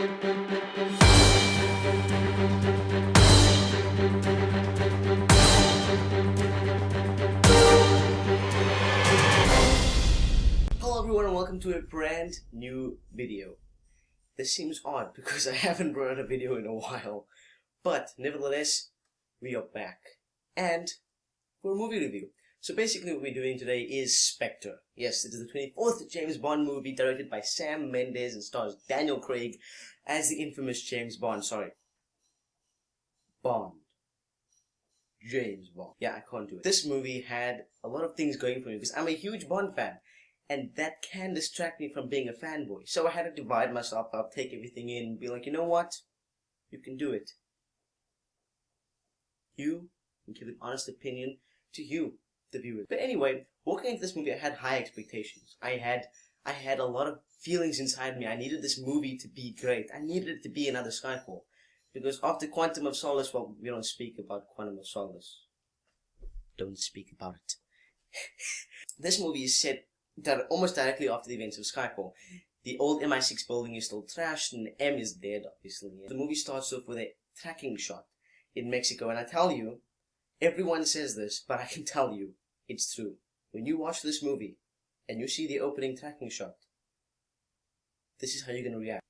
Hello everyone and welcome to a brand new video. This seems odd because I haven't brought out a video in a while, but nevertheless, we are back. And for a movie review. So basically what we're doing today is Spectre. Yes, it is the 24th James Bond movie directed by Sam Mendes and stars Daniel Craig as the infamous James Bond. James Bond. Yeah, I can't do it. This movie had a lot of things going for me because I'm a huge Bond fan. And that can distract me from being a fanboy. So I had to divide myself up, take everything in, and be like, you know what? You can do it. You can give an honest opinion to you, the viewers. But anyway, walking into this movie, I had high expectations. I had a lot of feelings inside me. I needed this movie to be great. I needed it to be another Skyfall. Because after Quantum of Solace, well, we don't speak about Quantum of Solace. Don't speak about it. This movie is set almost directly after the events of Skyfall. The old MI6 building is still trashed and M is dead, obviously. The movie starts off with a tracking shot in Mexico, and I tell you, everyone says this, but I can tell you, it's true. When you watch this movie, and you see the opening tracking shot, this is how you're going to react.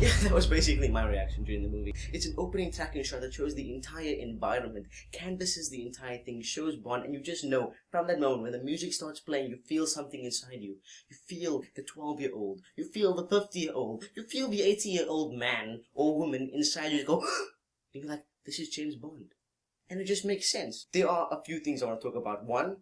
Yeah, that was basically my reaction during the movie. It's an opening tracking shot that shows the entire environment, canvases the entire thing, shows Bond, and you just know, from that moment, when the music starts playing, you feel something inside you. You feel the 12-year-old, you feel the 50-year-old, you feel the 80-year-old man or woman inside you go, and you're like, this is James Bond. And it just makes sense. There are a few things I want to talk about. One,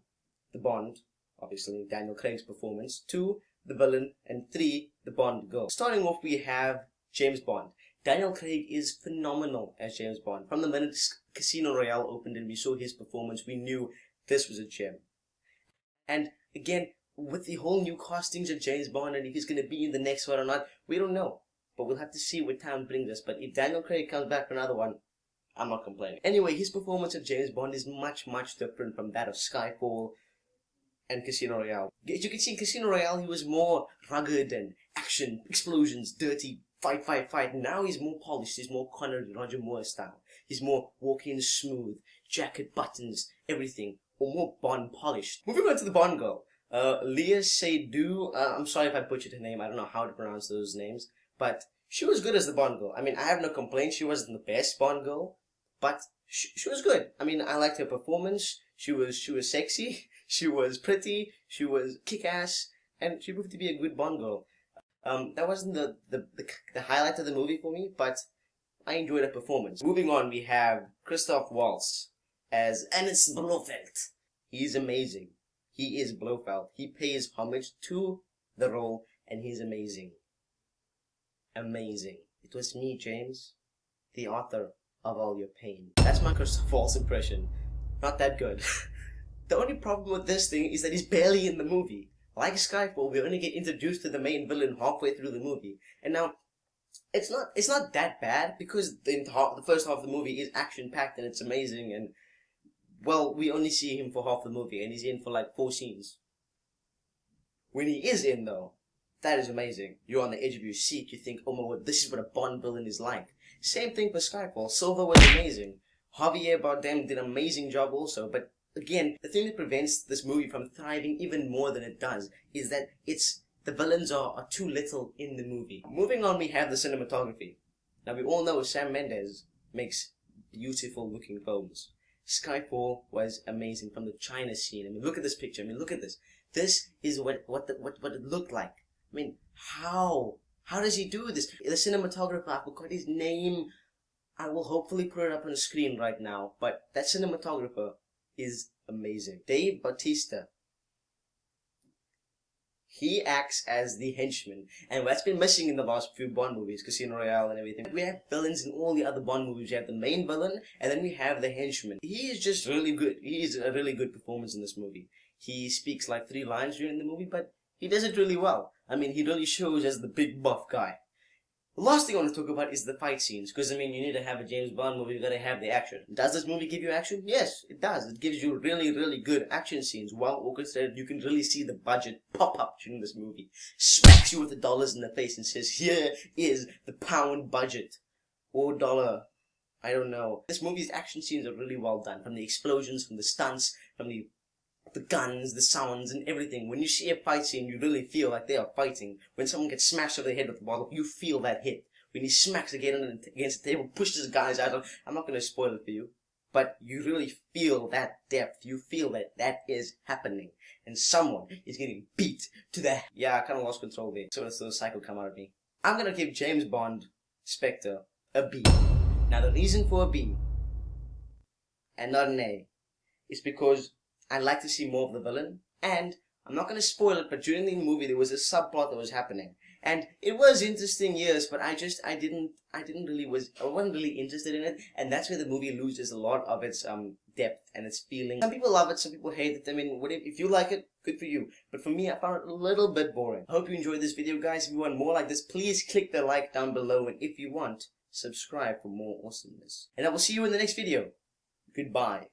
the Bond, obviously Daniel Craig's performance. Two, the villain. And three, the Bond girl. Starting off, we have James Bond. Daniel Craig is phenomenal as James Bond. From the minute Casino Royale opened and we saw his performance, we knew this was a gem. And again, with the whole new castings of James Bond and if he's going to be in the next one or not, we don't know. But we'll have to see what time brings us. But if Daniel Craig comes back for another one, I'm not complaining. Anyway, his performance of James Bond is much, much different from that of Skyfall and Casino Royale. As you can see in Casino Royale, he was more rugged and action, explosions, dirty, fight. Now he's more polished. He's more Connery, Roger Moore style. He's more walk-in smooth, jacket buttons, everything. Or more Bond polished. Moving on to the Bond girl. Léa Seydoux. I'm sorry if I butchered her name. I don't know how to pronounce those names. But she was good as the Bond girl. I mean, I have no complaints. She wasn't the best Bond girl. But she was good. I mean, I liked her performance. She was sexy. She was pretty. She was kick-ass. And she proved to be a good Bond girl. That wasn't the highlight of the movie for me, but I enjoyed her performance. Moving on, we have Christoph Waltz as Ernst Blofeld. He's amazing. He is Blofeld. He pays homage to the role, and he's amazing. Amazing. It was me, James, the author of all your pain. That's my Christoph Waltz impression. Not that good. The only problem with this thing is that he's barely in the movie. Like Skyfall, we only get introduced to the main villain halfway through the movie. And now, it's not that bad, because the first half of the movie is action-packed and it's amazing, and, well, we only see him for half the movie, and he's in for like 4 scenes. When he is in, though, that is amazing. You're on the edge of your seat, you think, oh my god, this is what a Bond villain is like. Same thing for Skyfall. Silva was amazing. Javier Bardem did an amazing job also, but again, the thing that prevents this movie from thriving even more than it does is that the villains are too little in the movie. Moving on, we have the cinematography. Now, we all know Sam Mendes makes beautiful looking films. Skyfall was amazing from the China scene. I mean, look at this picture. I mean, look at this. This is what it looked like. I mean, how does he do this? The cinematographer, I forgot his name. I will hopefully put it up on the screen right now. But that cinematographer is amazing. Dave Bautista. He acts as the henchman, and that's been missing in the last few Bond movies, Casino Royale and everything. We have villains in all the other Bond movies. We have the main villain, and then we have the henchman. He is just really good. He is a really good performance in this movie. He speaks like 3 lines during the movie, but he does it really well. I mean, he really shows as the big buff guy. The last thing I want to talk about is the fight scenes, because I mean, you need to have a James Bond movie, you gotta have the action. Does this movie give you action? Yes, it does. It gives you really, really good action scenes, well orchestrated. You can really see the budget pop up during this movie. Smacks you with the dollars in the face and says, here is the pound budget. Or dollar. I don't know. This movie's action scenes are really well done. From the explosions, from the stunts, from the guns, the sounds, and everything. When you see a fight scene, you really feel like they are fighting. When someone gets smashed over the head with a bottle, you feel that hit. When he smacks again against the table, pushes guys out, I'm not going to spoil it for you, but you really feel that depth. You feel that that is happening. And someone is getting beat to the... Yeah, I kind of lost control there. So the cycle come out of me. I'm going to give James Bond, Spectre, a B. Now, the reason for a B, and not an A, is because I'd like to see more of the villain, and I'm not going to spoil it, but during the movie there was a subplot that was happening, and it was interesting, yes, but I wasn't really interested in it, and that's where the movie loses a lot of its depth and its feeling. Some people love it, some people hate it. I mean, if you like it, good for you, but for me, I found it a little bit boring. I hope you enjoyed this video, guys. If you want more like this, please click the like down below, and if you want, subscribe for more awesomeness. And I will see you in the next video. Goodbye.